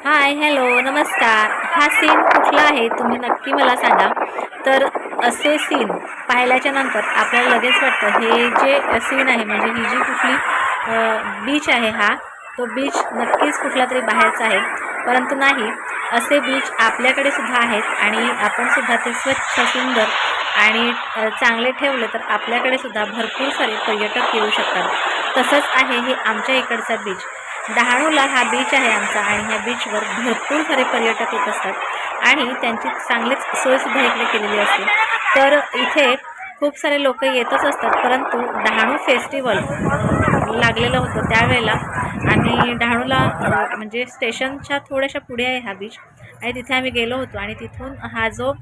हाय, hello, नमस्कार. हा scene कुठला आहे तुम्ही नक्की मला सांगा. तर असे सीन पाहिल्याच्या नंतर आपल्याला लगेच वाटतं हे जे सीन आहे म्हणजे ही जी कुठली बीच आहे तो बीच नक्कीच कुठला तरी बाहेरचा आहे. परंतु नाही, असे बीच आपल्याकडे सुद्धा आहेत आणि आपण सुद्धा ते स्वच्छ सुंदर आणि चांगले ठेवले तर आपल्याकडे सुद्धा भरपूर सारे पर्यटक येऊ शकतात. तसंच आहे हे आमच्या इकडचा बीच. डहाणूला हा बीच आहे आमचा आणि ह्या बीचवर भरपूर सारे पर्यटक येत असतात आणि त्यांची चांगलीच सोयसुद्धा इकडे केलेली असते. तर इथे खूप सारे लोक येतच असतात. परंतु डहाणू फेस्टिवल लागलेलं होतं त्यावेळेला आम्ही डहाणूला म्हणजे स्टेशनच्या थोड्याशा पुढे आहे हा बीच आणि तिथे आम्ही गेलो होतो आणि तिथून हा जो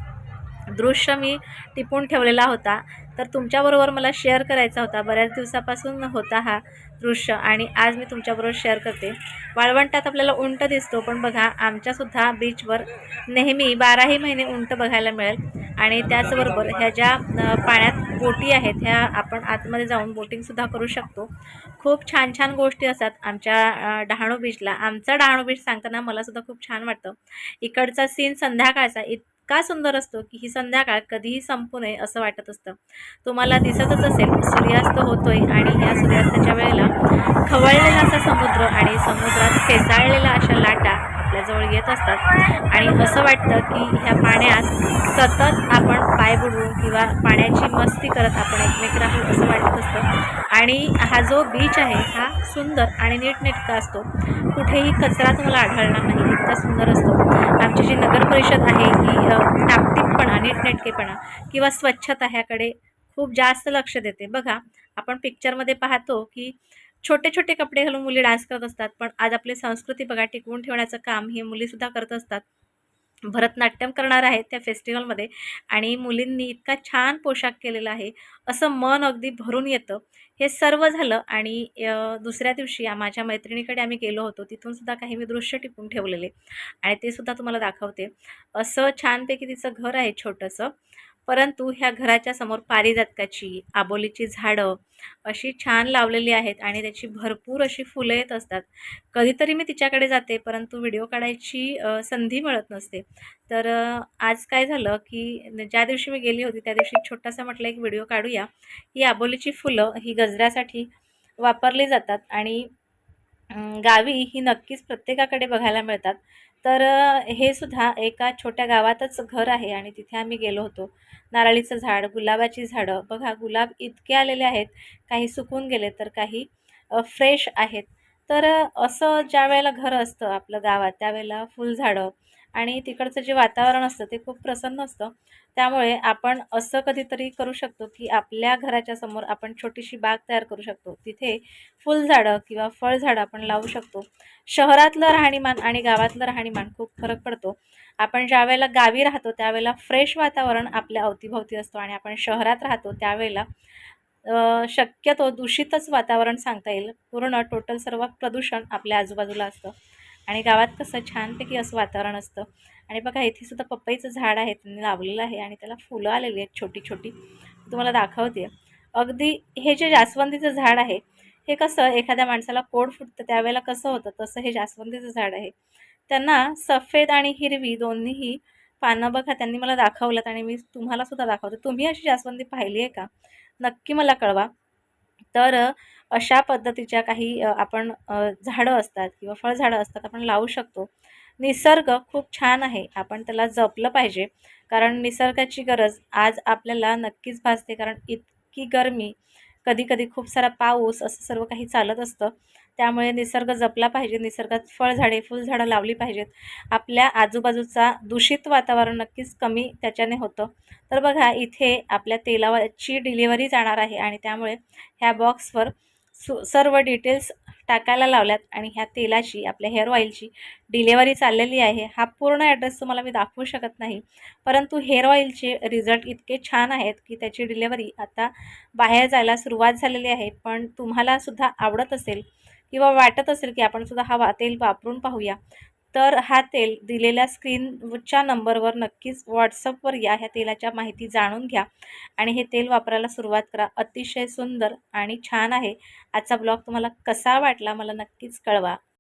दृश्य मी टिपून ठेवलेला होता तर तुमच्याबरोबर मला शेअर करायचा होता. बऱ्याच दिवसापासून होता हा दृश्य आणि आज मी तुमच्याबरोबर शेअर करते. वाळवंटात आपल्याला उंट दिसतो, पण बघा आमच्यासुद्धा बीचवर नेहमी 12ही महिने उंट बघायला मिळेल. आणि त्याचबरोबर ह्या ज्या पाण्यात बोटी आहेत ह्या आपण आतमध्ये जाऊन बोटिंगसुद्धा करू शकतो. खूप छान छान गोष्टी असतात आमच्या डहाणू बीचला. आमचा डहाणू बीच सांगताना मलासुद्धा खूप छान वाटतं. इकडचा सीन संध्याकाळचा इतका सुंदर असतो की ही संध्याकाळ कधीही संपू नये असं वाटत असतं. तुम्हाला दिसतच असेल सूर्यास्त होतोय आणि ह्या सूर्यास्ताच्या वेळेला खवळलेला असा समुद्र आणि समुद्रात फेसाळलेल्या अशा लाटा आपल्याजवळ येत असतात आणि असं वाटतं की ह्या पाण्यात सतत आपण पाय बुडवून किंवा पाण्याची मस्ती करत आपण एकमेक राहू असं वाटत असतं. आणि हा जो बीच आहे हा सुंदर आणि नीटनेटका असतो. कुठेही कचरा तुम्हाला आढळणार नाही, इतका सुंदर असतो. आमची जी नगर परिषद आहे ही टापटीपपणा, नीटनेटकेपणा किंवा स्वच्छता ह्याकडे खूप जास्त लक्ष देते. बघा आपण पिक्चरमध्ये पाहतो की छोटे छोटे कपडे घालून मुली डान्स करत असतात, पण आज आपली संस्कृती बघा टिकवून ठेवण्याचं काम ही मुलीसुद्धा करत असतात. भरतनाट्यम करणार आहेत त्या फेस्टिवलमध्ये आणि मुलींनी इतका छान पोशाख केलेला आहे, असं मन अगदी भरून येतं. हे सर्व झालं आणि दुसऱ्या दिवशी माझ्या मैत्रिणीकडे आम्ही गेलो होतो. तिथून सुद्धा काही मी दृश्य टिपून ठेवलेले आणि ते सुद्धा तुम्हाला दाखवते. असं छानपैकी तिचं घर आहे छोटंसं, परंतु ह्या घराच्या समोर पारिजातकाची, आबोलीची झाडं अशी छान लावलेली आहेत आणि त्याची भरपूर अशी फुलं येत असतात. कधीतरी मी तिच्याकडे जाते, परंतु व्हिडिओ काढायची संधी मिळत नसते. तर आज काय झालं की ज्या दिवशी मी गेली होती त्या दिवशी छोटासा म्हटलं एक व्हिडिओ काढूया. ही आबोलीची फुलं ही गजऱ्यासाठी वापरली जातात आणि गावी ही नक्कीच प्रत्येकाकडे बघायला मिळतात. तर हे सुद्धा एका छोट्या गावातच घर आहे आणि तिथे आम्ही गेलो होतो. नारळीचं झाड, गुलाबाची झाडं बघा गुलाब इतके आलेले आहेत, काही सुकून गेले तर काही फ्रेश आहेत. तर असं ज्या वेळेला घर असतं आपलं गावात त्यावेळेला फुलझाडं आणि तिकडचं जे वातावरण असतं ते खूप प्रसन्न असतं. त्यामुळे आपण असं कधीतरी करू शकतो की आपल्या घराच्या समोर आपण छोटीशी बाग तयार करू शकतो. तिथे फुलझाडं किंवा फळझाडं आपण लावू शकतो. शहरातलं राहणीमान आणि गावातलं राहणीमान खूप फरक पडतो. आपण ज्यावेळेला गावी राहतो त्यावेळेला फ्रेश वातावरण आपल्या अवतीभवती असतो आणि आपण शहरात राहतो त्यावेळेला शक्यतो दूषितच वातावरण सांगता येईल. पूर्ण टोटल सर्व प्रदूषण आपल्या आजूबाजूला असतं आणि गावात कसं छानपैकी असं वातावरण असतं. आणि बघा इथे सुद्धा पपईचं झाड आहे, त्यांनी लावलेलं आहे आणि त्याला फुलं आलेली आहेत छोटी छोटी. तुम्हाला दाखवते. अगदी हे जे जास्वंदीचं झाड आहे हे कसं एखाद्या माणसाला कोड फुटतं त्यावेळेला कसं होतं तसं हे जास्वंदीचं झाड आहे. त्यांना सफेद आणि हिरवी दोन्हीही पानं बघा त्यांनी मला दाखवलं आणि मी तुम्हाला सुद्धा दाखवते. तुम्ही अशी जास्वंदी पाहिली आहे का? नक्की मला कळवा. तर अशा पद्धतीच्या काही आपण झाडं असतात किंवा फळझाडं असतात आपण लावू शकतो. निसर्ग खूप छान आहे. आपण त्याला जपलं पाहिजे. कारण निसर्गाची गरज आज आपल्याला नक्कीच भासते. कारण इतकी गरमी, कधी-कधी खूप सारा पाऊस असं सर्व काही चालत असतं. त्यामुळे निसर्ग जपला पाहिजे. निसर्गात फळझाडे, फुलझाडं लावली पाहिजेत. आपल्या आजूबाजूचा दूषित वातावरण नक्कीच कमी त्याच्याने होतं. तर बघा इथे आपल्या तेलाची डिलिव्हरी जाणार आहे आणि त्यामुळे ह्या बॉक्सवर सर्व डिटेल्स टाकायला लावल्यात आणि ह्या तेलाची आपल्या हेअर ऑइलची डिलिव्हरी चाललेली आहे. हा पूर्ण ॲड्रेस तुम्हाला मी दाखवू शकत नाही, परंतु हेअर ऑइलचे रिझल्ट इतके छान आहेत की त्याची डिलिव्हरी आता बाहेर जायला सुरुवात झालेली आहे. पण तुम्हाला सुद्धा आवडत असेल किंवा वाटत असेल की आपण सुद्धा तेल वापरून पाहूया, तर हा तेल दिलेल्या स्क्रीनच्या नंबरवर नक्कीच व्हॉट्सअपवर या. ह्या तेलाच्या माहिती जाणून घ्या आणि हे तेल वापरायला सुरुवात करा. अतिशय सुंदर आणि छान आहे. आजचा ब्लॉग तुम्हाला कसा वाटला मला नक्कीच कळवा.